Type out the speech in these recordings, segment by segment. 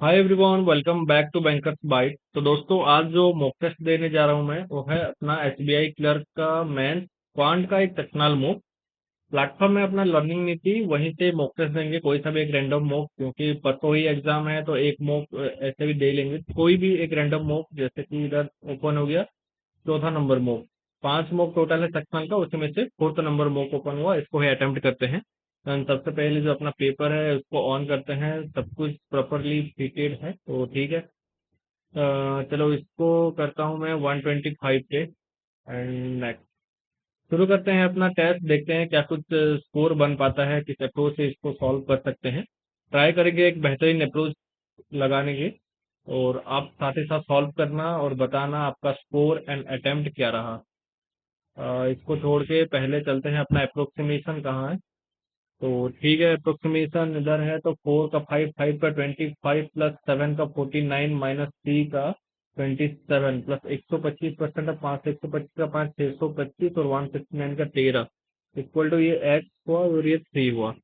Hi everyone, welcome back to Bankers Bite. तो दोस्तों, आज जो मॉक टेस्ट देने जा रहा हूं मैं वो है अपना एसबीआई क्लर्क का मेंस क्वांट का एक सेक्शनल मॉक। प्लेटफॉर्म में अपना लर्निंग नहीं थी, वहीं से मॉक टेस्ट देंगे, कोई सा भी एक रैंडम मॉक, क्योंकि परसों ही एग्जाम है तो एक मॉक ऐसे भी दे लेंगे, कोई भी एक रैंडम मॉक। जैसे कि इधर ओपन हो गया चौथा नंबर मॉक। 5 मॉक टोटल है सेक्शनल का, उसमें से फोर्थ नंबर मॉक ओपन हुआ, इसको ही अटेम्प्ट करते हैं। सबसे पहले जो अपना पेपर है उसको ऑन करते हैं, सब कुछ प्रॉपरली फिटेड है तो ठीक है। चलो इसको करता हूँ मैं 125 पे एंड नेक्स्ट। शुरू करते हैं अपना टेस्ट, देखते हैं क्या कुछ स्कोर बन पाता है, किस अप्रोच से इसको सॉल्व कर सकते हैं। ट्राई करेंगे एक बेहतरीन अप्रोच लगाने की। और आप साथ ही साथ सॉल्व करना और बताना आपका स्कोर एंड अटेम्प्ट क्या रहा। इसको छोड़ के पहले चलते हैं, अपना अप्रोक्सीमेशन कहाँ है। तो ठीक है, अप्रोक्सीमेशन इधर है तो 4 का 5, 5 का 25 प्लस 7 का 49 माइनस 3 का 27 प्लस 125% ऑफ 5 125 का 5 625 और 169 का 13 इक्वल टू ये एक्स हुआ और ये 3 हुआ।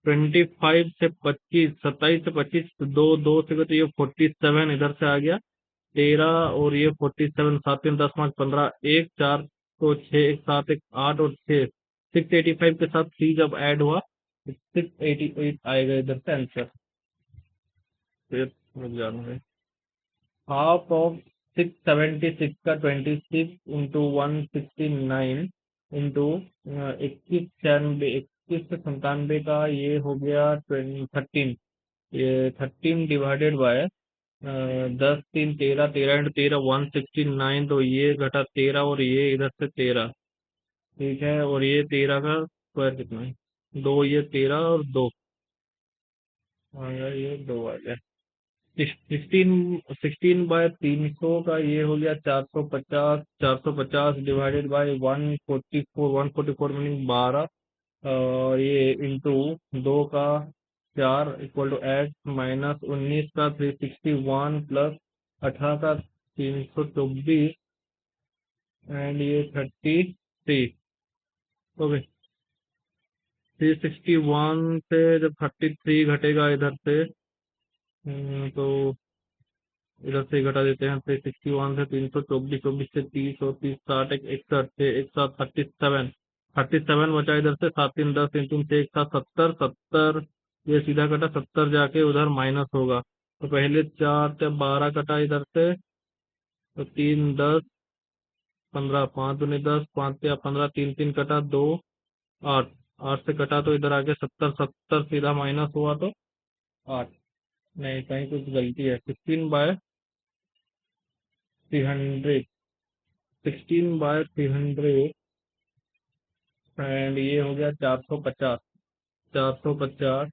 25 से 25, 27 से 25, दो दो से तो ये 47 इधर से आ गया। 13 और ये 47, 7 3 10 5 15, एक 4 तो 6, एक 7 एक 8 और 6, 685 के साथ 3 जब ऐड हुआ 688 आएगा इधर से आंसर। फिर रुक जाना है। हाफ ऑफ 676 का 26 इंटू 169 इंटू 21 से 97 का ये हो गया 13। ये 13 डिवाइडेड बाय 10 3 13, 13 इंटू 13 169, तो ये घटा 13 और ये इधर से 13। ठीक है, और ये 13 का स्क्वायर कितना है? दो, ये 13 और दो आ गया, ये दो आ गया। 16 16/300 का ये हो गया 450। 450 डिवाइडेड बाय 144, 144 मीनिंग 12। और ये इंटू दो का 4 इक्वल टू एक्स माइनस 19 का 361 प्लस 18 का 324 एंड ये 33। ओके, 361 से जब 33 घटेगा इधर से, तो इधर से घटा देते हैं। 361 से 324, 24 से 30 और 30 60 61 से एक साथ 37। 37 बचा इधर से, 7 3 10 3 3 से एक साथ 70। 70 ये सीधा कटा, 70 जाके उधर माइनस होगा। तो पहले 4 से 12 कटा इधर से, तो 3 10 15, 5 दूनी 10, 5 से 15, 3 3 कटा 2 8। 8 से कटा तो इधर आगे 70, 70 सीधा माइनस हुआ तो 8। नहीं, कहीं कुछ गलती है। 16/300, 16/300 एंड ये हो गया 450। 450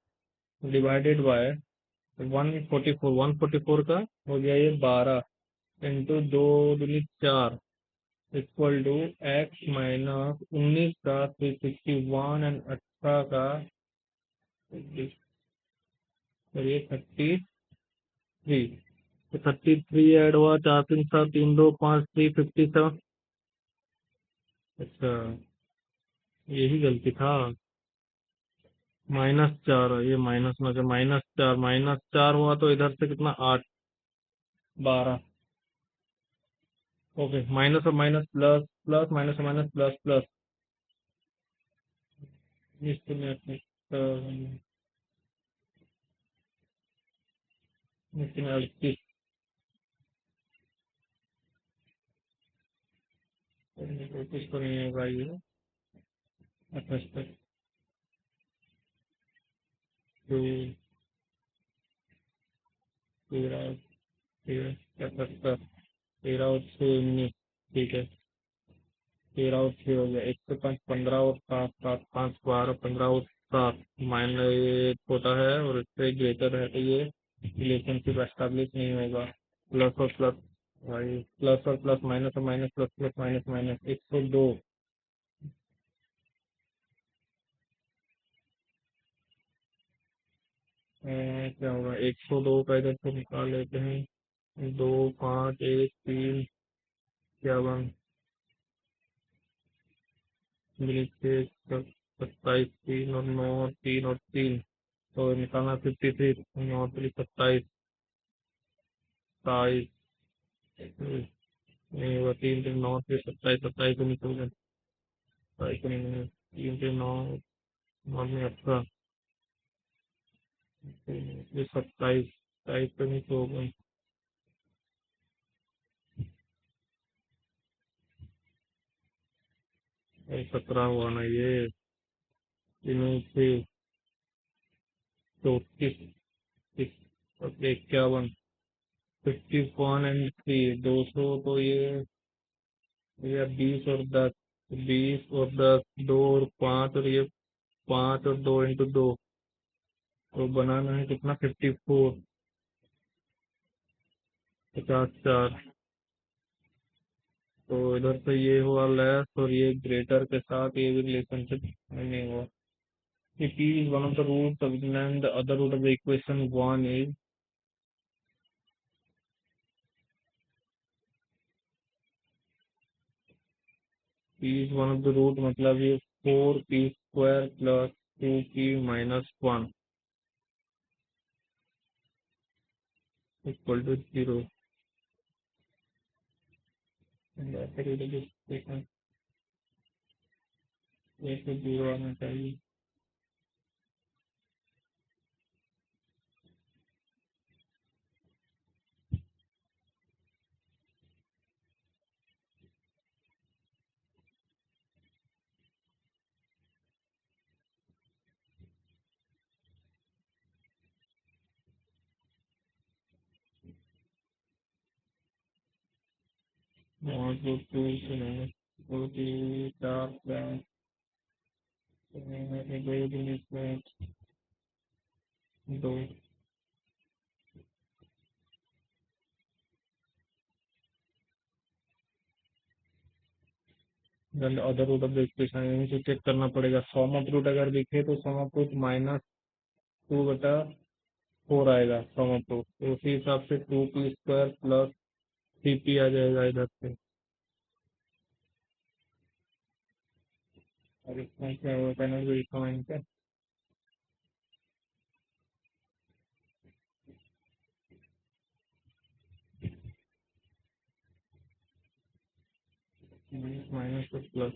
डिवाइडेड बाय 144, 144 का हो गया ये 12 इंटू दो दूनी 4 इक्वल टू एक्स माइनस 19 का 361 एंड 18 का, और ये 33। तो 33 ऐड हुआ, 4 3 7 3 2 5 357। अच्छा, यही गलती था। -4, ये माइनस में से -4, -4 हुआ तो इधर से कितना 8 12। ओके, माइनस और माइनस प्लस, प्लस माइनस और माइनस प्लस प्लस। इसमें इसमें 38 कुछ तो नहीं होगा ये। 78 2 13 13 77 13 और 6 19। ठीक है, 13 और 6 हो गया, 1 से 5 15 और 7 7 5 12 15 और 7 माइनस, ये छोटा है और इससे ग्रेटर है तो ये रिलेशनशिप एस्टेब्लिश नहीं होगा। प्लस और प्लस, भाई प्लस और प्लस, माइनस और minus, plus plus minus minus, 102। क्या होगा? 102 का इधर से निकाल लेते हैं। 2 5 1 3 51 27 3 और 9 3 और 3, तो निकालना 53। 9 3 27। 27 नहीं हुआ, 3 3 9 से 27, 27 को निकल गया, 27 को नहीं, 3 3 9 9 में 18, ये 27, 27 को नहीं तो होगा, 17 हुआ ना ये, 3 34, 51, 51 and 3, 200, तो ये 20 और 10, 20 और 10, 2 और 5, और ये 5 और 2 into 2, तो बनाना है कितना, 54, 54, तो इधर से ये हुआ लेस और ये ग्रेटर के साथ ये भी रिलेशनशिप नहीं हुआ. If P is one of the roots of then the other root of the equation 1 is P is one of the root, मतलब ये 4p² plus 2p minus 1 equal to 0. And ऐसे root of the equation ये तो 0 आना चाहिए. और जो 2 से नहीं, 2 3 4 5 2. Then other root of the equation यहीं से चेक करना पड़ेगा. सम ऑफ रूट अगर दिखे तो सम ऑफ रूट -2/4 आएगा सम ऑफ रूट, तो उसी हिसाब से 2p² प्लस 3p आ जाएगा इधर से. और इसमें क्या होगा, पैनल भी कमाएंगे क्या, माइनस और प्लस,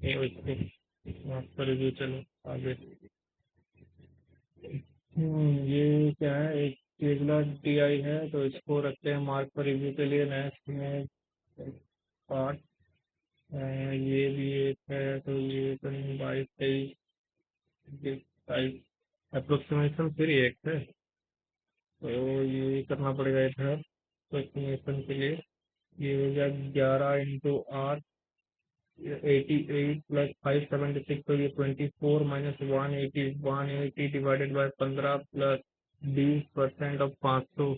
ये उसको माफ कर दीजिए. चलो आगे. ये क्या है, एक केवला DI है, तो इसको रखते हैं मार्क पर रिव्यू के लिए. नेक्स्ट में पार्ट, ये भी एक है, तो ये तो नहीं, 22 23 अप्रोक्सीमेशन फिर एक है, तो ये करना पड़ेगा इधर अप्रोक्सीमेशन के लिए. ये हो गया 11 into 8, 88 प्लस 576, तो ये 24 minus 180 divided by 15 plus 20% of 500,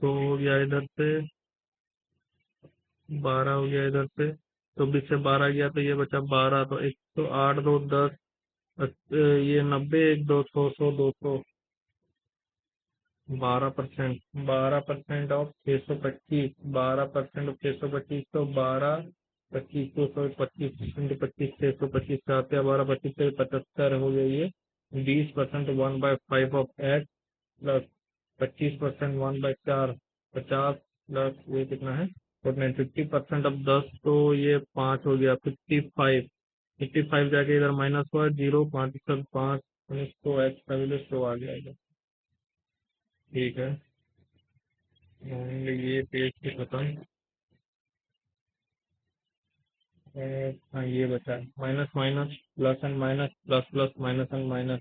तो हो गया इधर से 12, हो गया इधर से, तो 20 से 12 गया तो ये बचा 12, तो 108 2 10, ये 90 1 2 100 200, 12%, 12% ऑफ 625, 12% ऑफ 625, तो 12 25 225 इंटू 25 625 7 या 12 25 से 75 हो गई ये. 20% 1/5 ऑफ x प्लस 25% 1/4, 50 प्लस ये कितना है 50% ऑफ 10, तो ये 5 हो गया 55. 55 जाके इधर माइनस हुआ 0, 5 तो एक्स का वैल्यू शो आ गया इधर. ठीक है, ये पेज पे खत्म. हाँ ये बचा minus minus plus and minus, plus plus minus and minus.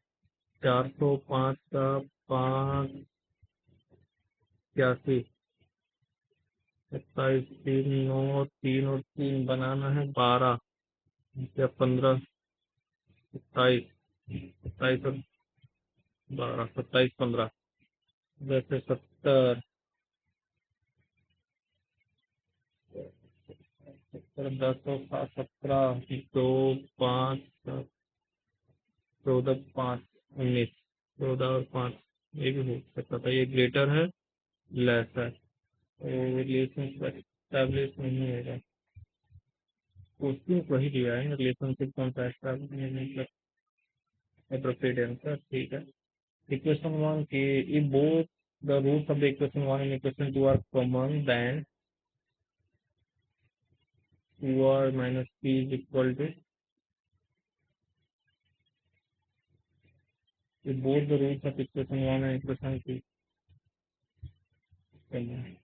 405 का 5 81, 27 3 9 3 और 3 बनाना है 12 या 15, 27 27 और 12, 27 15, वैसे 70, 10 और 7 17, 2 5 14 5 19, 14 और 5, ये भी हो सकता था. ये ग्रेटर है लेस है, तो रिलेशनशिप एस्टैब्लिश नहीं होगा. क्वेश्चन वही दिया है, रिलेशनशिप कौन सा एस्टैब्लिश नहीं. appropriate answer, ठीक है। Equation 1 कि if both the roots of the equation 1 and equation 2 are common, then 2r minus p is equal to, if both the roots of equation 1 and equation 2 common,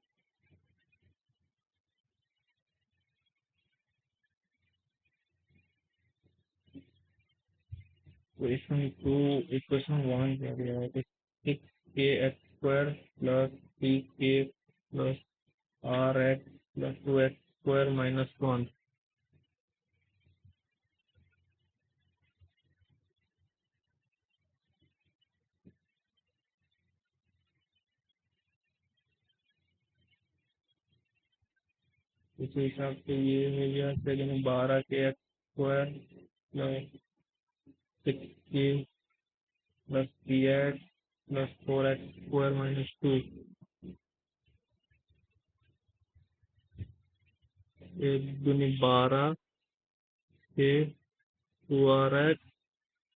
equation 1 क्या दिया है, 6kx square plus 3k plus rx plus 2x square minus 1। इसी हिसाब से ये हो गया second 12k x square plus 6k plus 3x plus 4x square minus 2, एक दूनी 12 के 2rx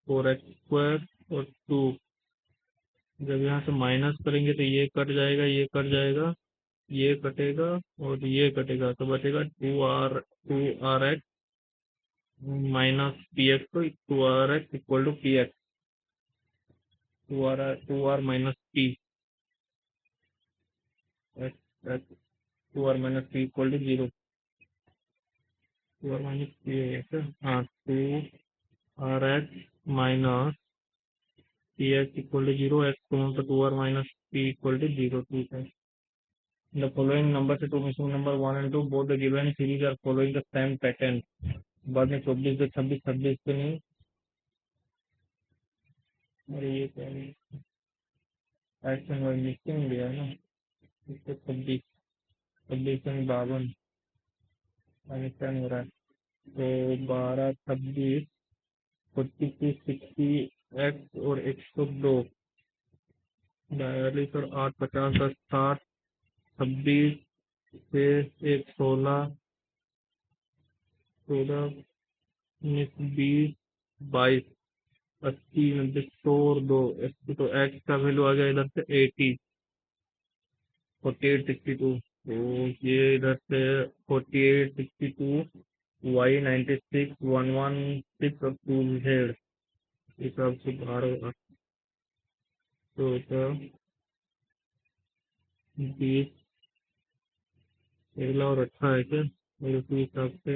4x स्क्वायर और 2। जब यहाँ से माइनस करेंगे तो ये कट जाएगा, ये कट जाएगा, ये कटेगा और ये कटेगा, तो बचेगा 2r x minus P X, तो 2rx equal to P X, 2r minus P X, 2r minus P equal to 0, 2r minus P है, हाँ 2rx minus P X equal to 0, X common तो 2r minus P equal to 0, ठीक है। The following numbers to missing number 1 and 2, both the given series are following the same pattern। बाद में 24 से 26, 26 पे नहीं, अरे ये क्या है, एक्शन वाइज मिसिंग गया ना, इसको 26, 26 में 52 अंडरस्टैंड हो रहा है, तो 12, 26, 42, 60 एक्स और 102, 42 और 8, 50, 10, 60, 26 से 1, 16, 16, 19, 20, 22, 80, 90, 100 और 2, तो एक्स का वैल्यू आ गया इधर से 80, 48, 62, तो ये इधर से 48, 62, वाई 96, 116 और 2z हिसाब से बाहर होगा, तो 20 अगला और अच्छा है क्या, मेरे उसी हिसाब से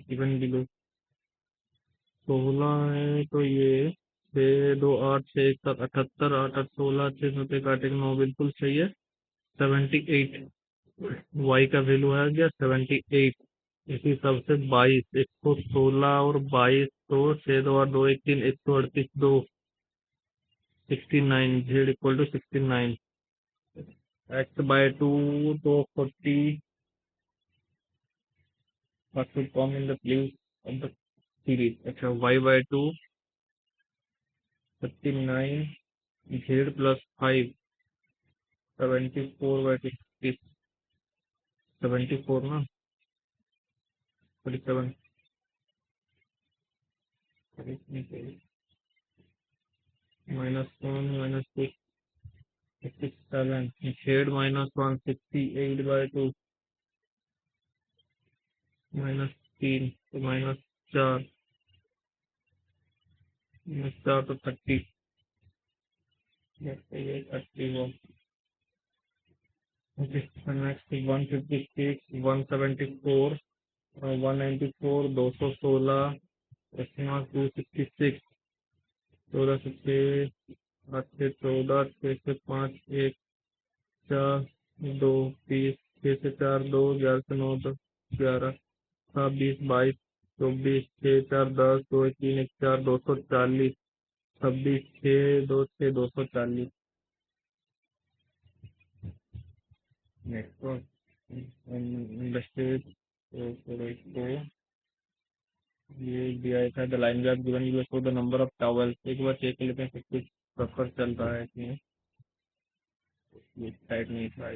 गिवन बिलो 16 है, तो ये 6, 2, 8, 6, 7, 78, 8, 8, 16, 6 में पे काटेंगे 9, बिल्कुल सही है। 78 वाई का वैल्यू आ गया 78, इसी सबसे 22, 116 और 22, तो 6, 2 और 2, 1, 3, 138, 2, 69, Z equal to 69, X by 2, तो 40 first to come in the place of the series. अच्छा Y by 2 39, Z plus 5 74 by 60, 74 ना 47, minus 1 minus 6, 67, Z minus 1, 68 by 2 minus 3, तो माइनस 4, माइनस 4 तो 30, 31। Okay, next 156, 174, 194, 216, SMR 266, 14 से 6, 8 से 14, 6 से 5, 1, 4, 2, 30, 6 से 4, 2, 11 से 9, 10, 11, 7, 20, 22, 24, 6, 4, 10, 2, 3, 1, 4, 240, 26, 6, 2, 6, 240। नेक्स्ट वन इंडस्ट्रीज, तो इसको ये दिया था the line graph given you show the number of towels, एक बार चेक कर लेते हैं सब कुछ प्रॉपर चल रहा है कि ये साइड नहीं था।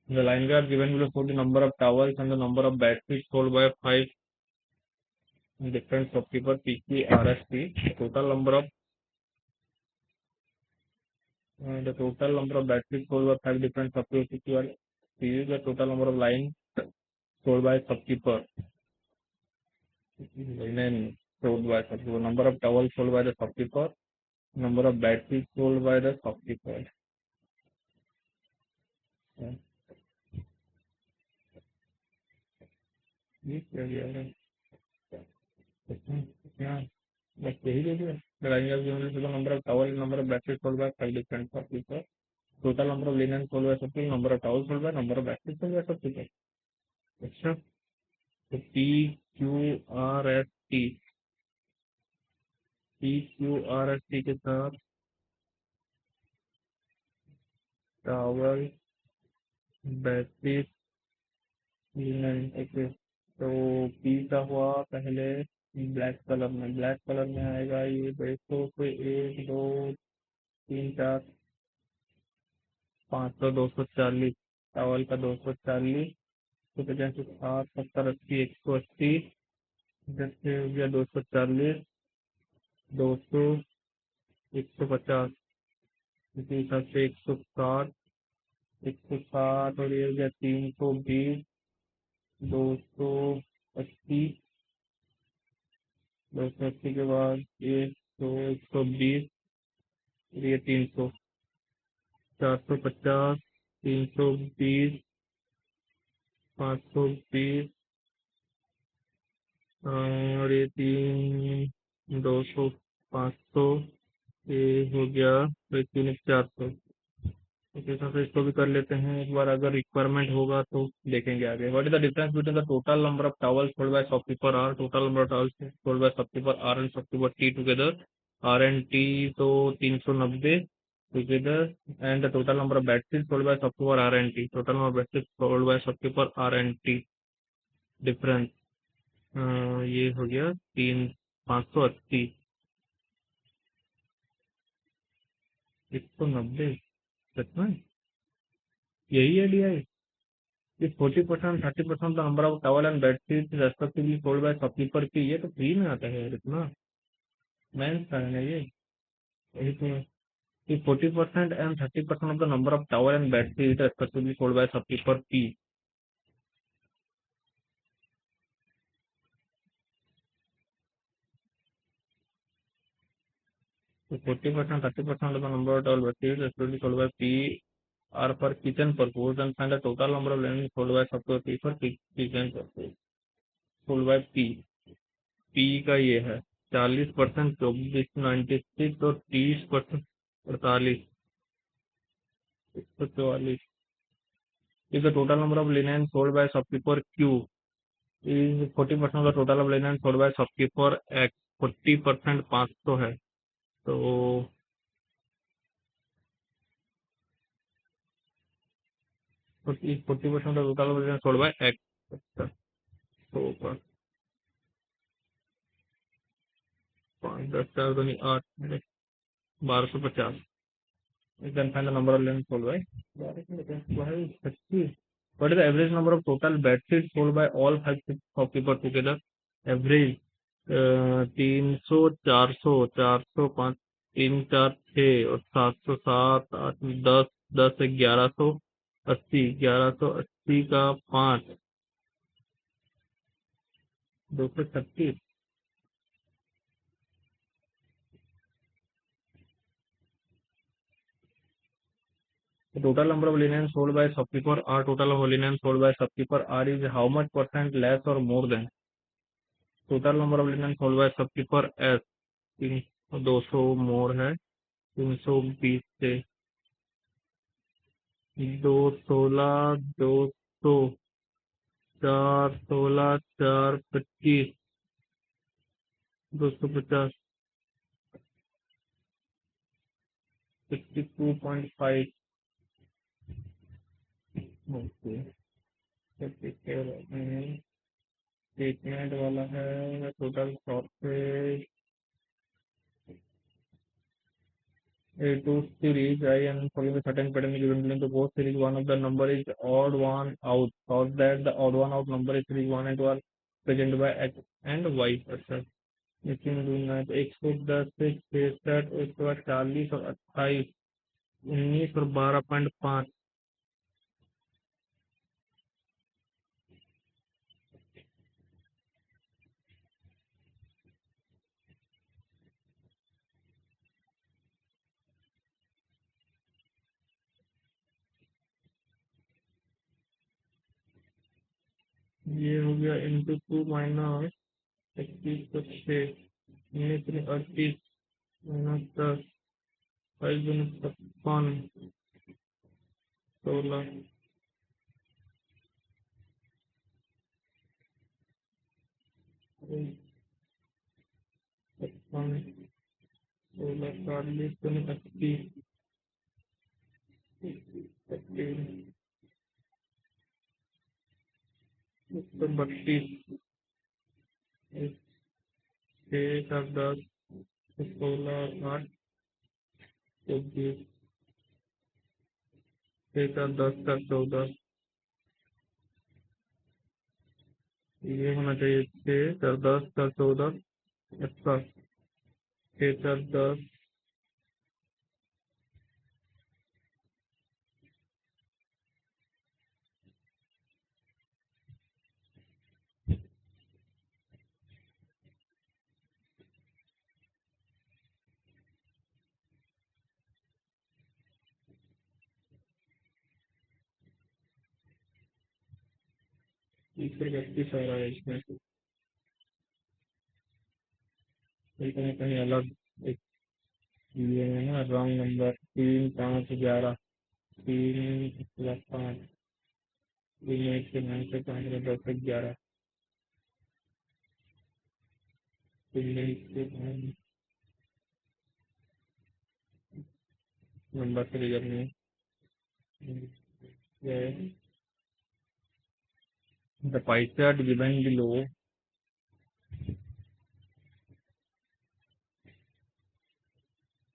The line graph given below show the number of towels and the number of batteries sold by 5 different shopkeeper PQRST. The total number of batteries sold by 5 different shopkeeper PQRST is the total number of lines sold by shopkeeper. Linen sold by shopkeeper. Number of towels sold by the shopkeeper. Number of batteries sold by the shopkeeper. Yeah. बस यही दे दिया. लगाएंगे अब जो number of towel, number of batteries sold by 5 different shopkeeper. Total number of linen sold by shopkeeper, number of towels sold by, number of batteries sold by shopkeeper. अच्छा, तो PQRST के साथ टावल बैटरी लिनन. ओके, तो P का हुआ पहले black colour में आएगा ये. देखो तो 1 2 3 4 500 240 टावल का 240 तो 50 60 70 80 180 10 से हो गया 240 200 150 इसी हिसाब से 160 और ये हो गया 320 280 280 के बाद ये 120 ये 300 450 320 520 और ये 200 500 ये हो गया तो 400. इस हिसाब से इसको भी कर लेते हैं एक बार. अगर रिक्वायरमेंट होगा तो देखेंगे आगे. What is the difference between the total number of towels sold by shopkeeper R, total number of towels sold by shopkeeper R and shopkeeper T together. R and T तो 390 together. And the total number of batteries sold by shopkeeper R and T, total number of batteries sold by shopkeeper R and T. Difference ये हो गया 580 190. सच में यही है DI. If 40% 30% the number of towel and bed sheets respectively sold by shopkeeper की, ये तो free में आता है इतना. मेंस का है ये. यही तो है. If 40% and 30% of the number of towel and bed sheets respectively sold by shopkeeper P. So 40% 30% of the number of towel bed sheets respectively sold by P are for kitchen purpose and find the total number of linen sold by shopkeeper P for kitchen purpose sold by P. P का ये है 40% 2496 और 30% 48 144. If the total number of linen sold by shopkeeper Q is 40% of the total of linen sold by shopkeeper X, 40% 500 है तो 40% of the total of linen sold by X. तो 5 10 4 8 1250. You can find the number of linen sold by 1250. What is the average number of total bed sheets sold by all 5 shopkeepers together? Average 300 400 405 346 और 707 8 10 10 1180 1180 का 5 236. The total number of linen sold by shopkeeper R, total of linen sold by shopkeeper R is how much percent less or more than total number of linen sold by shopkeeper S. 200 मोर है 320 से 216 200 416 425 250 62.5. Okay, statement वाला है total shop से A2 series, I am following a certain pattern given in the both series. One of the number is odd one out, or that the odd one out number is series 1 and 2 are present by X and Y versa. लेकिन दूंगा तो 110 से 66, उसके बाद 40 और 28, 19 और 12.5। ये हो गया इंटू 2 माइनस 21 को 6, 19 में 38 माइनस 10, 22 में 56, 16, 56, 16, 40 में 31, 32, 6 और 10, 16 और 8, 24, 6 और 10 का 14। ये होना चाहिए 6 और 10 का 14, अच्छा 6 और 10, तीसरे 31 आ रहा है इसमें, कहीं कहीं अलग एक ये है ना रॉन्ग नंबर। 3, 5, 11, 3 प्लस 5, 3 1 से 9 से 5 में 10 से 11, 3 1 से 5 नंबर से रिजल्ट में the pie chart given below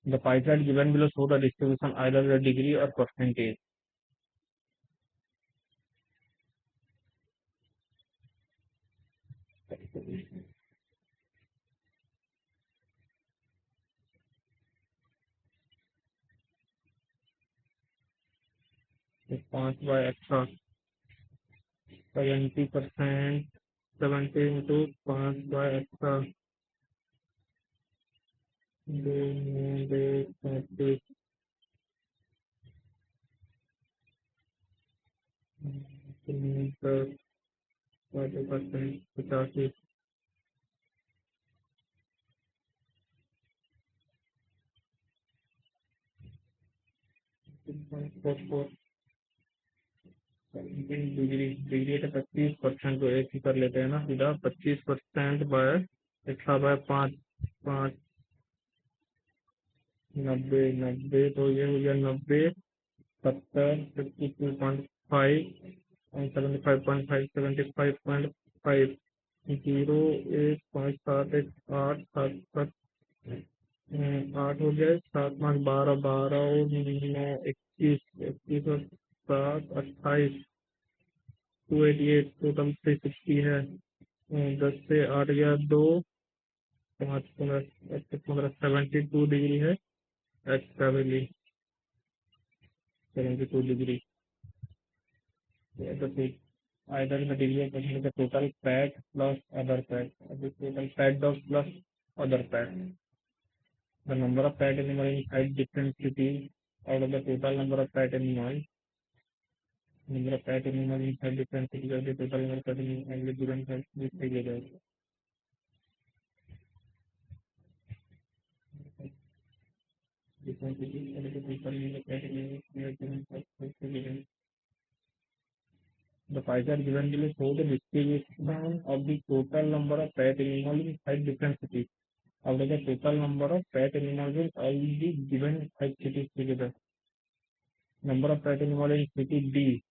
the pie chart given below show the distribution either the degree or percentage। 5/extra 70%, 70 into 5/extra 2 40%, 85, 44 degree. Degree का 25% तो एक ही कर लेते हैं ना सीधा, 25% बाय एक्स्ट्रा बाय 5, 5, 90, 90 तो ये हो गया 90, 70, 52.5, 75.5, 75.5, 0, 1, 5, 7, 1, 8, 7, 7, 8 हो गया, 7, 5, 12, 12 और 9, 21, 21 और 7, 28, 288, टोटल 360 है। 10 से 8 गया 2, 5, 15, 15, 72 डिग्री है एक्स का value, 72 degree. either the degree of percentage the total fat plus other fat, the total fat dog plus other fat, the number of fat animal in 5 different cities out of the total number of fat animal, number of fat animal in 5 different cities of the total number of fat animal and the given fat this together। Different cities and the total number of fat animal and given fat together। The pie chart given below show the distribution of the total number of fat animal in 5 different cities out of the total number of fat animals in all the given 5 cities together। Number of fat animal in city D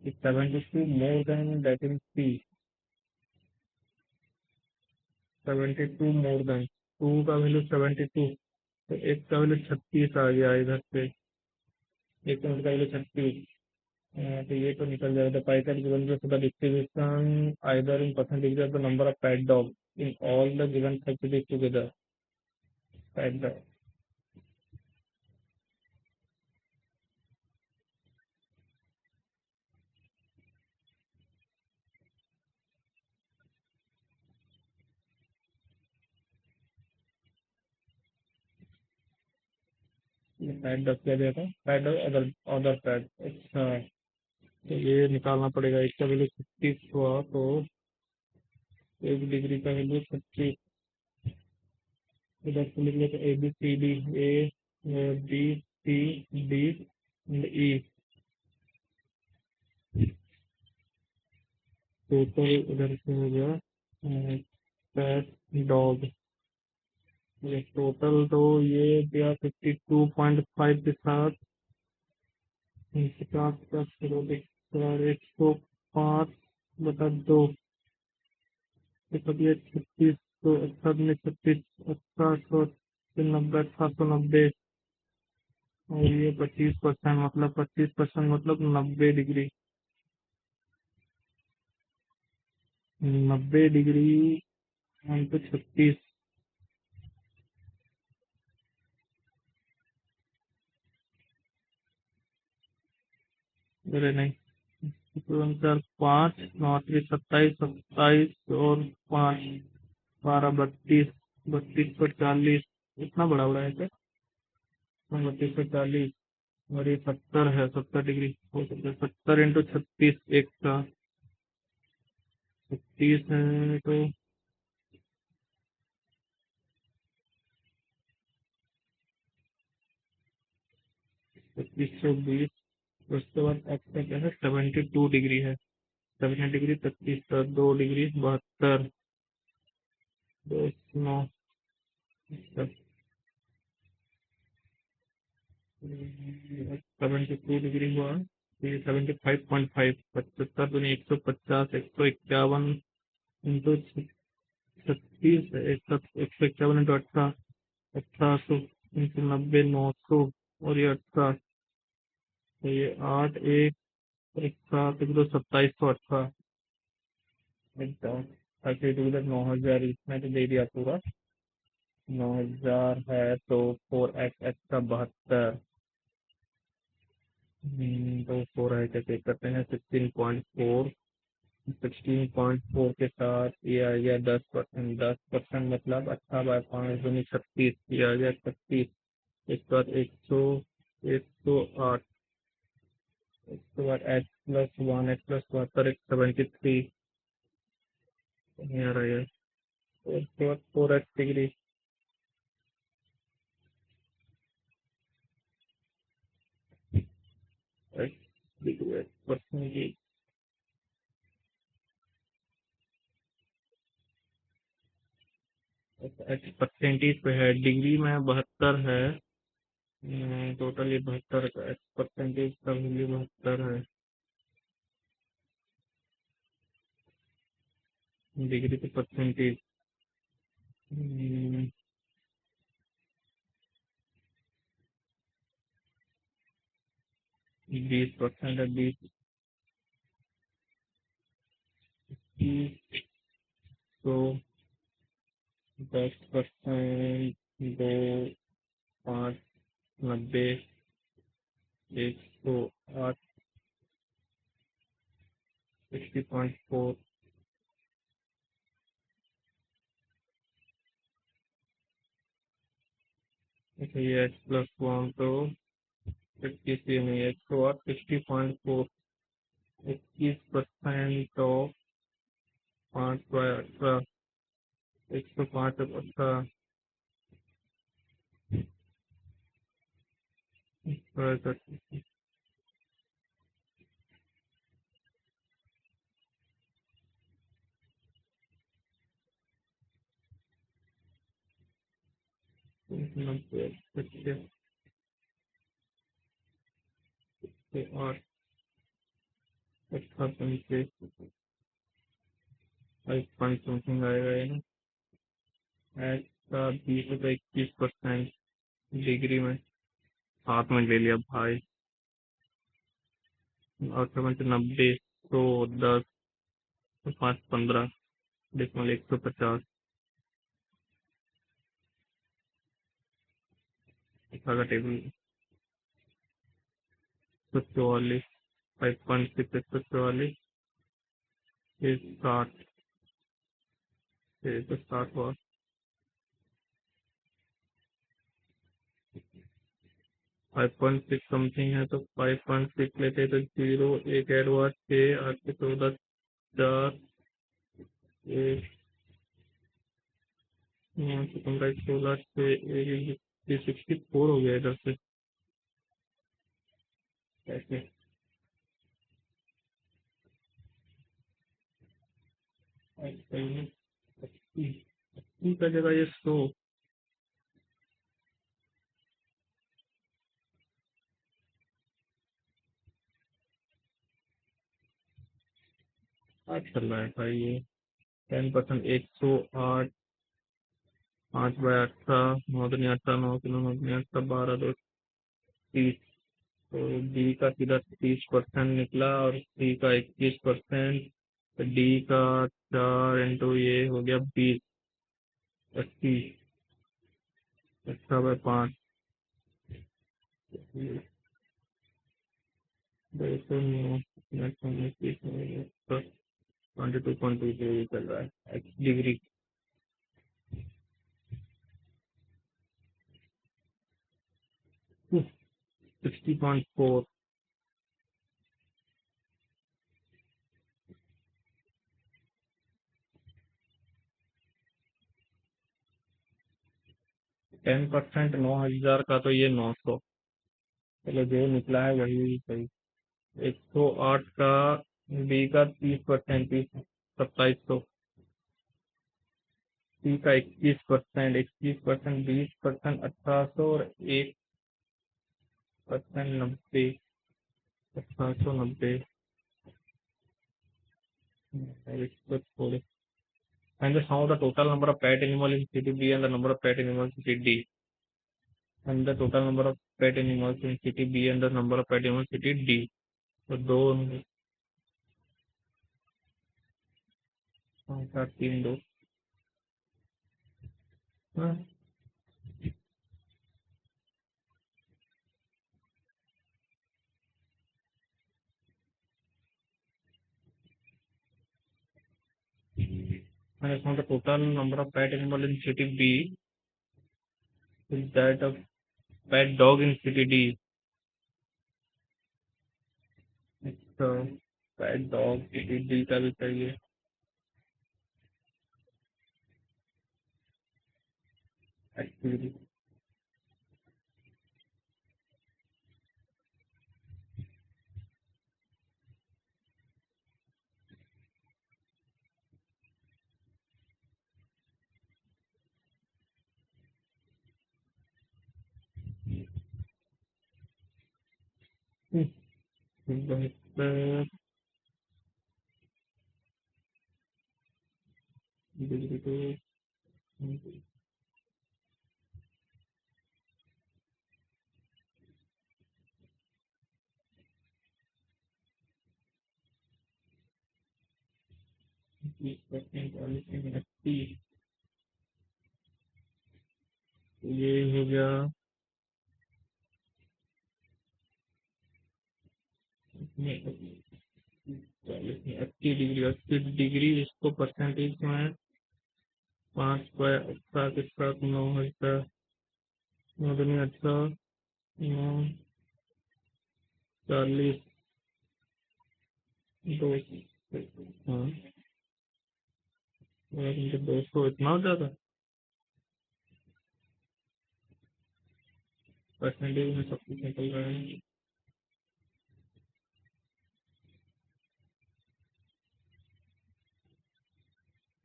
is 72 more than that in C, 72 more than 2 का value 72, तो एक का value 36 आ गया इधर से, एक का value 36। तो ये तो निकल जाएगा। Python given the distribution either in percentage of the number of pet dog in all the given facilities together. Pet dog, ये पैट डॉग क्या दिया था, pet dog other other PAT. अच्छा, तो ये निकालना पड़ेगा। इसका वैल्यू 36 हुआ तो 1 डिग्री का वैल्यू 36। इधर से लिख लेते A B C D, A B C D E. Total इधर से हो गया पैट डॉग। ये टोटल तो ये दिया 52.5 के साथ 50 105 बटा 2। मतलब ये 36, 1890, 1890। और ये 25%, मतलब 25% मतलब 90 डिग्री। 90 degree into 36। अरे नहीं, तो अंतर 5, 9, 27, 27 और 5, 12, 32, 32 पर 40। इतना बड़ा बड़ा है क्या? 32 पर 40 और ये 70 है, 70 डिग्री हो सकता है। 70 इंटू 36 एक का 36 है तो 2520। उसके बाद एक्स का क्या है, 72 डिग्री है। 70 डिग्री 36 का 2 डिग्री 72, 2, 9, 72 डिग्री हुआ। ये 75.5, 75 दूनी 150, 151 इंटू 36, 151 इंटू 18, 1800 इंटू 90, 900 और ये 18। तो ये 8, 1, 1, 7, 1, 2, 2718 एकदम 32, 9,000 इसमें तो दे दिया पूरा। 9,000 है तो 4x का 72। तो 4 है, क्या चेक करते हैं। 16.4, 16.4 के साथ ये आ गया 10%। 10% मतलब 18/5 दूनी 36, ये आ गया 36। इसके बाद 108। उसके बाद x+1, x+72, 73 नहीं आ रहा है। उसके बाद 4x degree, x degree percentage. X percentage पे है, डिग्री में 72 है। टोटल ये 72 का एक्स परसेंटेज का वैल्यू 72 है। डिग्री पे परसेंटेज 20% है। 20 की तो 10%, 2, 5, 90, 108, 60.4। अच्छा, ये x+1 तो 50 नहीं, 108, 60.4। 21% ऑफ 5/18, 105/18। नब्बे 8, 5 समथिंग आएगा ये ना। एक्स का 20 रुपये 21%। डिग्री में 7 में ले लिया भाई। और 90, 110, 515, 150, का टेबल 144, 5.6, 144, 60, 60 हुआ। 5.6 समथिंग है तो 5.6 लेते तो 0 एक ऐड हुआ, 6, 8 से 14, 4, 1, 9 से 15, 16, 6, 64 हो गया इधर से। ऐसे ठीक है जगह ये 100। आज चल रहा है भाई ये 10%, 108, 5/18, 9 दूनी 18, 9 किलो 9 दूनी 18, 12, 2, 30। तो डी का सीधा 30% निकला और सी का 21%। तो डी का 4 ये हो गया 20, 80, 18/5, 209, 22.2 चल रहा है डिग्री। 60.4। 10% 9,000 का तो ये 900। चलो जो निकला है वही सही। 108 का बी का 30%, 2700। सी का 21%, 21%, 20%, 1800 और 1% 90, 1890। थोड़े and just how the total number of pet animal in city B and the number of pet animals in city D, and the total number of pet animals in city B and the number of pet animals in city D। तो दो, 3, 2। हाँ, and just how the total number of pet animal in city B is that of pet dog in city D। तो pet dog city D का भी चाहिए actually. Degree तो 20%, 40%, 80। ये हो गया 80 डिग्री। 80 डिग्री इसको परसेंटेज में 5/18 के साथ 9,000, 9 दूनी 18, 9, 40, 2। हाँ, 200 इतना हो जाता परसेंटेज में सब कुछ निकल रहा है।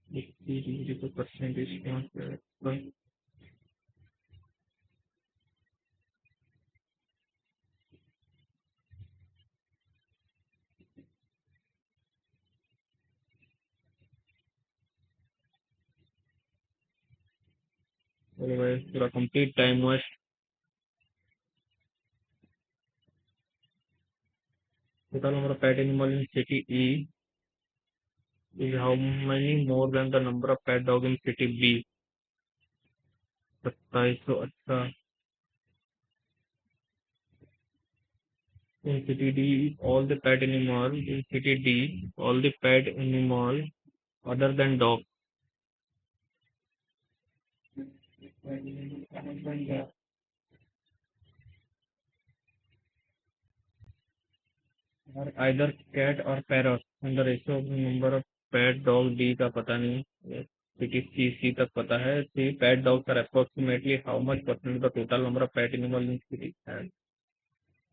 80 डिग्री तो परसेंटेज कहाँ से आएगा? अरे भाई पूरा complete time waste. total number of pet animal in city E is how many more than the number of pet dog in city B? 2700। अच्छा, in city D, all the pet animal in city D, all the pet animal other than dog are either cat or parrot, and the ratio of the number of pet dog D का पता नहीं, city C तक पता है। C pet dogs are approximately how much percent of the total number of pet animal in city, and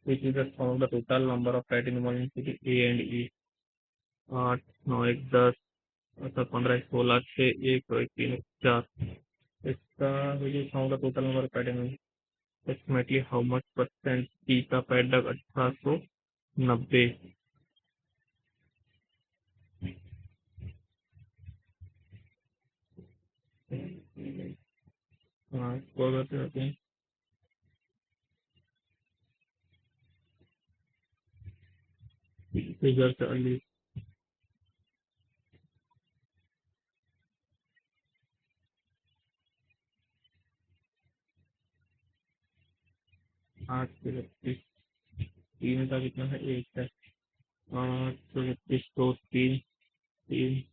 which is the sum of the total number of pet animal in city A and E। 8, 9, 1, 10, अच्छा 15, 16, 6, 1, 2, 1, 3, 4, इसका जो sum of the total number of pet animal approximately how much percent C का pet dog 1890। हाँ, इसको करते रहते हैं। Figure 40, 8 से 32, 3 का कितना है, 1 है। 8 से 32 तो 3, 3,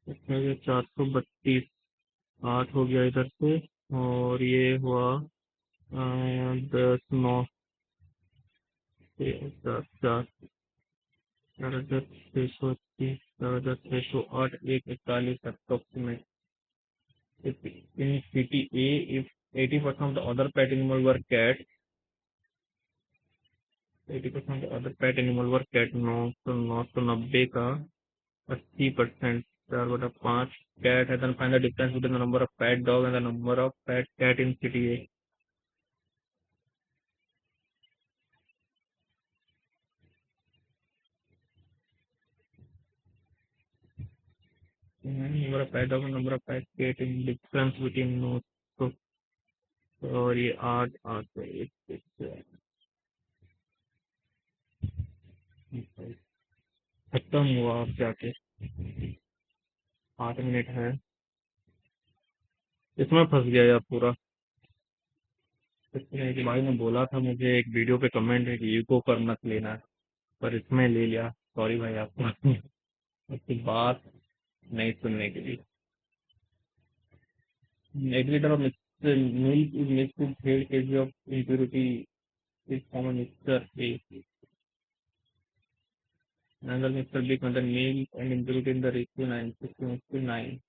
432, 8 हो गया इधर से, और ये हुआ 10, 9 से 4, 4680, 4608, 141 approximate। In city A, if 80% of the other pet animal were cat, 80% of the other pet animal were cat, 990 का 80%, 4/5 cat है। Then find the difference between the number of pet dog and the number of pet cat in city A। number of pet dog and number of pet cat in difference between नौ तो, और ये 8, 8 खत्म हुआ। अब जाके 8 minute है, इसमें फंस गया यार पूरा। इसमें एक भाई ने बोला था मुझे एक वीडियो पे कमेंट है कि ईको पर मत लेना, पर इसमें ले लिया। सॉरी भाई आपको आपकी बात नहीं सुनने के लिए। 1 liter of milk is mixed with 8 kg of impurity is common mixture A। Another mixture B contain milk and impurity in the ratio 9:9।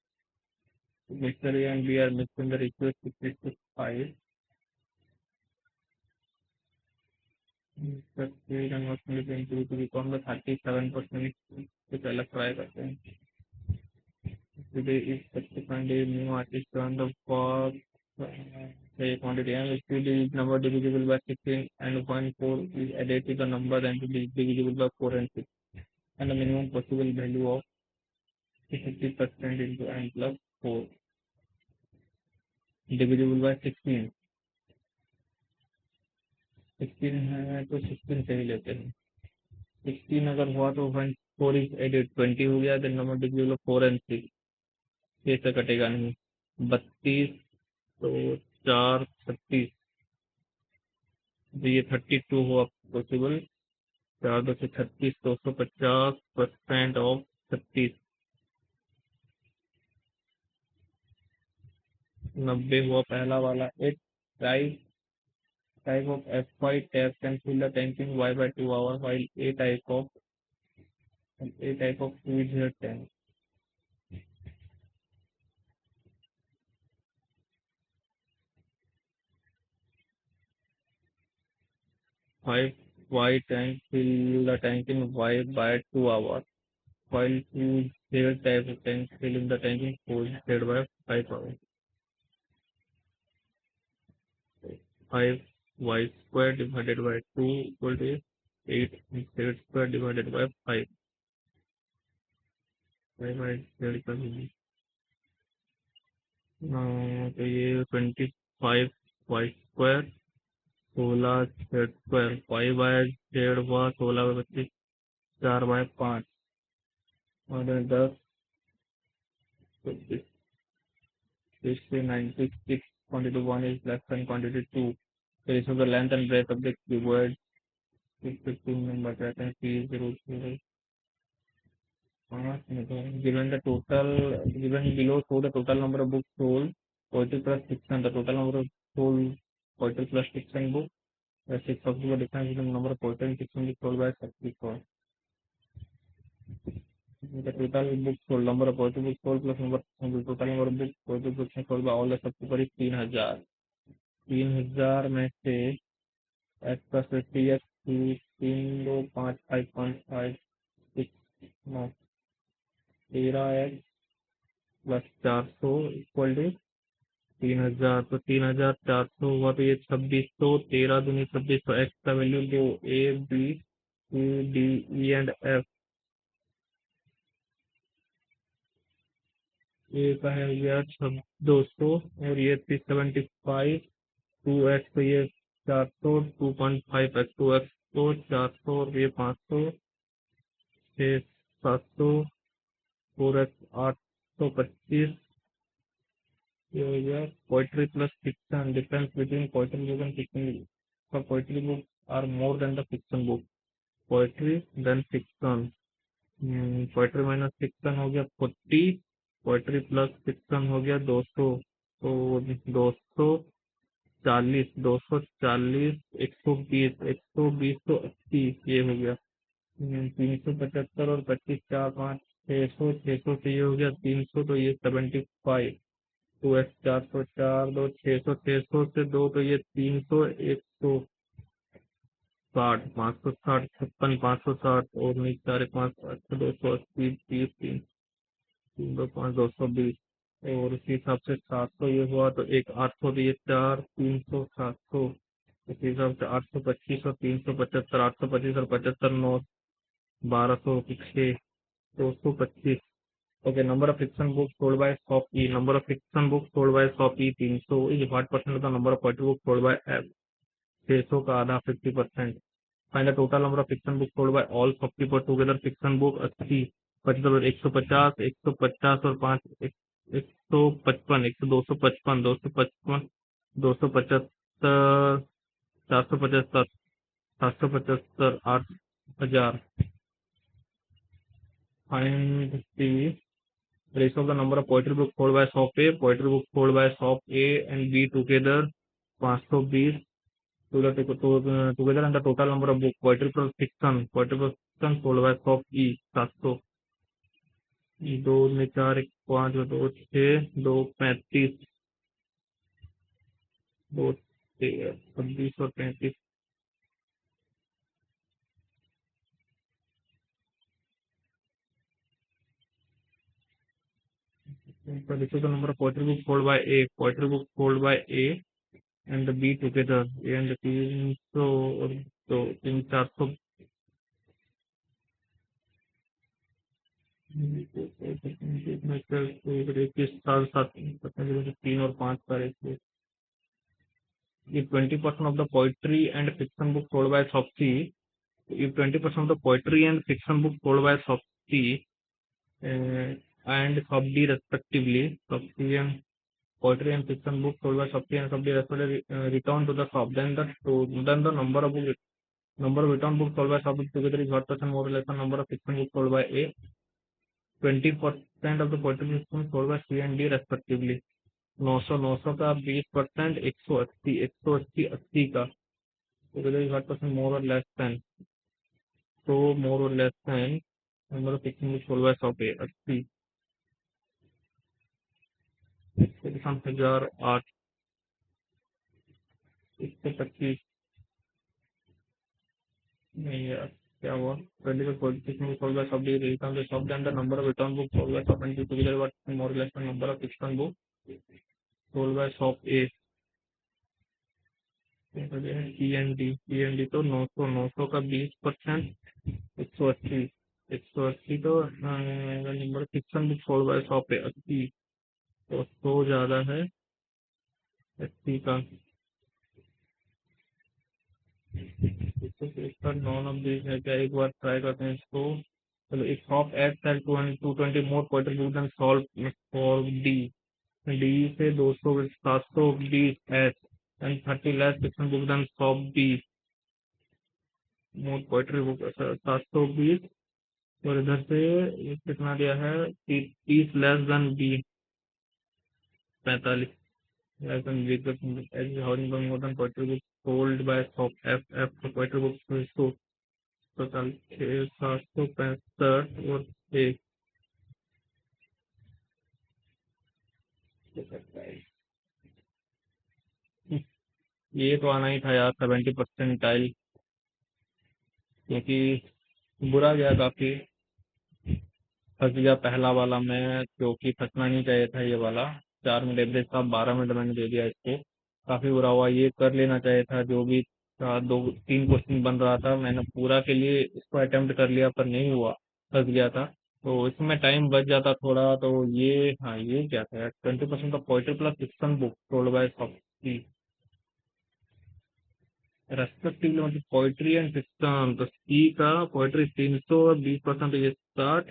Mixture A and B are mixed in the ratio 6:5। Mixture A and must milk and impurity become the 37%। कुछ अलग try करते हैं। Today is subsequent day new artist on the for say quantity and which is number divisible by 16 and 1 4 is added to the number and it is divisible by 4 and 6, and the minimum possible value of 50% into n plus 4 divisible by 16। 16 है तो 16 से ही लेते हैं। 16 अगर हुआ तो 1 4 is added 20 हो गया, then number divisible by 4 and 6, से कटेगा नहीं। 32 तो 4 36, ये 32 हुआ पॉसिबल। 4 2 36, 250% ऑफ 36, 90 हुआ पहला वाला। Eight type type of F5 tap can fill the tanking Y by 2 hours while A type of fluid here tank। 5Y tank fill the tank in Y by 2 hours while fluid here type of tank fill in the tank in 4 by 5 hours। 5Y square divided by 2 equal to 8 Z square divided by 5। 5 by Z का भी तो ये 25 Y square, 16 Z square, 5 by Z हुआ 16 bye 25, 4 bye 5, और 10 60 96, quantity 1 is less than quantity 2. So this is the length and breadth of the cuboid. 15 number कहते हैं P is root 0. Given the total, given below, show the total number of books sold, poetry plus fiction. The total number of sold poetry plus fiction book. The six of the difference between the number of poetry and fiction is sold by 64. The total books sold, number of poetry books sold plus number the total number of books poetry books sold by all the subscribers is 3000. 3000 में से x plus 50x 3 2 5 5 5 5 6 9 13x plus 400 equal to 3000। तो 3400 हुआ, तो ये 2600, 13 दूनी 2600, x का value दो, A B C D E and F. A का है गया 200 और ये 375, 2x, तो ये 400, 2.5x, 2x तो 400 और ये 500, 6 700, 4x 825। ये हो गया poetry plus fiction, difference between poetry book and fiction book. Poetry book are more than the fiction book, poetry than fiction. Poetry minus fiction हो गया 40, पोइट्री प्लस फिक्शन हो गया 200। तो 240, 240, 120, 120 तो 80, ये हो गया 375 और 25 4 5 600, 600 से ये हो गया 300, तो ये 75। 2x 400, 4 2 600, 600 से 2 तो ये 300, 160, 560, 56, 560 और नहीं 4 5 280, 30, 3 3 2 5 220, और उसी हिसाब से 700 ये हुआ, तो एक 800, तो ये 4 300 700, उसी हिसाब से 825 और 375, 825 और 75 9 1200 6 225। Okay, number of fiction books sold by Shop E. Number of fiction books sold by Shop E 300 is what percent of the number of poetry books sold by F? 600 का आधा 50%. Find the total number of fiction books sold by all shopkeepers together. Fiction book 80, 25 150, 150 और 5 155, 255, 255, 275, 475, 775, 8000. Find the ratio of the number of poetry books sold by Shop A, poetry books sold by Shop A and B together 520 together, and the total number of books poetry plus fiction sold by Shop E 700। 2 में 4 1 5 2 6 2 35 2 26 और 35। This is the number of poetry books sold by A, poetry books sold by A and the B together, A and the 300, तो 400 3 और 5 का ratio. If 20% of the poetry and fiction book sold by Shopsy, if 20% of the poetry and fiction book sold by Shopsy and Shopd respectively, Shopsy and poetry and fiction book sold by Shopsy and Shopd respectively return to the shop, then the number of return books sold by Shopd together is what percent more or less the number of fiction books sold by A? 20% of the poetry fiction sold by C and D respectively। 900 का 20%, 180, 180, 80 का, so whether is what percent more or less than, so more or less than number of fiction books sold by Shop A 80, 1008, 125 नहीं यार क्या हुआ। 20% fiction books sold by Shop D return the shop, then the number of return books sold by Shop and D together what more or less the number of fiction books sold by Shop A। C and D तो 900 का 20%, 180, 180 तो number fiction book sold by shop पे 80, तो 100 ज़्यादा है 80 का। तो इसका नॉन ऑफ दिस है क्या, एक बार ट्राई करते हैं इसको। चलो, एक shop at sell 220 more quarter book than solve for D. D से 200 720 S and 30 less fiction book than shop B. More poetry book 720, और इधर से ये कितना दिया है, 30 less than B, 45 less than B. Housing more than poetry book sold by shop F F poetry book. Total 765 और एक। ये तो आना ही था यार 70% क्योंकि बुरा गया काफी। फंस गया पहला वाला मैं, क्योंकि फंसना नहीं चाहिए था ये वाला। 4 मिनट एवरेज था, 12 मिनट मैंने दे दिया इसको। काफी बुरा हुआ, ये कर लेना चाहिए था जो भी था। 2 3 क्वेश्चन बन रहा था, मैंने पूरा के लिए इसको अटेम्प्ट कर लिया पर नहीं हुआ, फंस गया था। तो इसमें टाइम बच जाता थोड़ा तो ये, हाँ ये क्या था यार, 20% का poetry plus fiction book sold by shop T respectively, मतलब पोइट्री एंड फिक्शन। तो सी का पोइट्री 300 और 20% ये 60,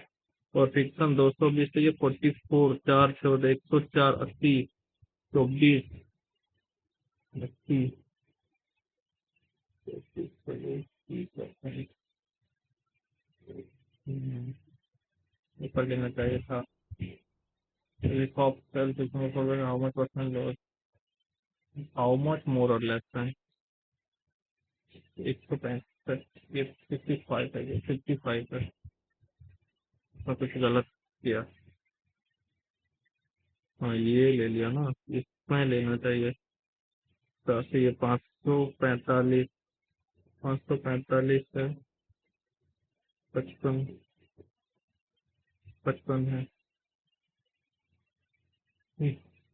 और फिक्शन 220, तो ये 44, 4 104, 80, 24, 80, 30%। ये कर लेना चाहिए था। How much personal loss, how much more और लेस है 165, ये 55 है, ये 55 है। तो कुछ गलत किया। हाँ ये ले लिया ना, इसमें लेना चाहिए। तो ऐसे ये 545, 545 है, 55, 55 है।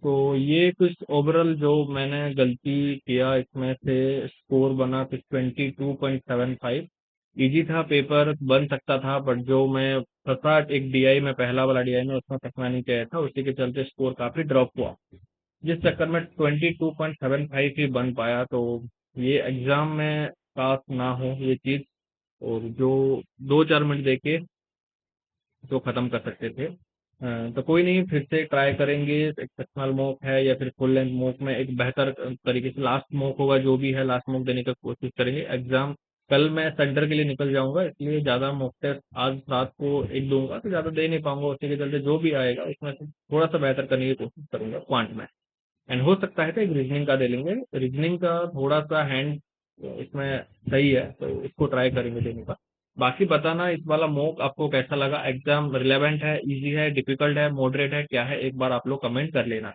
तो ये कुछ ओवरऑल जो मैंने गलती किया इसमें से स्कोर बना कुछ 22.75। इजी था पेपर, बन सकता था, बट जो मैं फंसा एक डीआई में, पहला वाला डीआई में, उसमें फंसना नहीं चाहिए था, उसी के चलते स्कोर काफी ड्रॉप हुआ, जिस चक्कर में 22.75 ही बन पाया। तो ये एग्जाम में पास ना हो ये चीज, और जो 2 4 मिनट देके जो खत्म कर सकते थे। तो कोई नहीं, फिर से ट्राई करेंगे। एक सेक्शनल मॉक है या फिर फुल लेंथ मॉक में एक बेहतर तरीके से, लास्ट मॉक होगा जो भी है, लास्ट मॉक देने की कोशिश करेंगे। एग्जाम कल मैं सेंटर के लिए निकल जाऊंगा, इसलिए ज्यादा मॉक टेस्ट आज रात को एक दूंगा, तो ज्यादा दे नहीं पाऊंगा, उसी के चलते जो भी आएगा उसमें से थोड़ा सा बेहतर करने की कोशिश करूंगा क्वांट में। एंड हो सकता है तो एक रीजनिंग का दे लेंगे, रीजनिंग का थोड़ा सा हैंड इसमें सही है, तो इसको ट्राई करेंगे देने का। बाकी बताना इस वाला मॉक आपको कैसा लगा, एग्जाम रिलेवेंट है, इजी है, डिफिकल्ट है, मॉडरेट है, क्या है, एक बार आप लोग कमेंट कर लेना।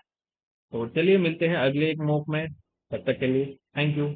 तो चलिए मिलते हैं अगले एक मॉक में, तब तक के लिए थैंक यू।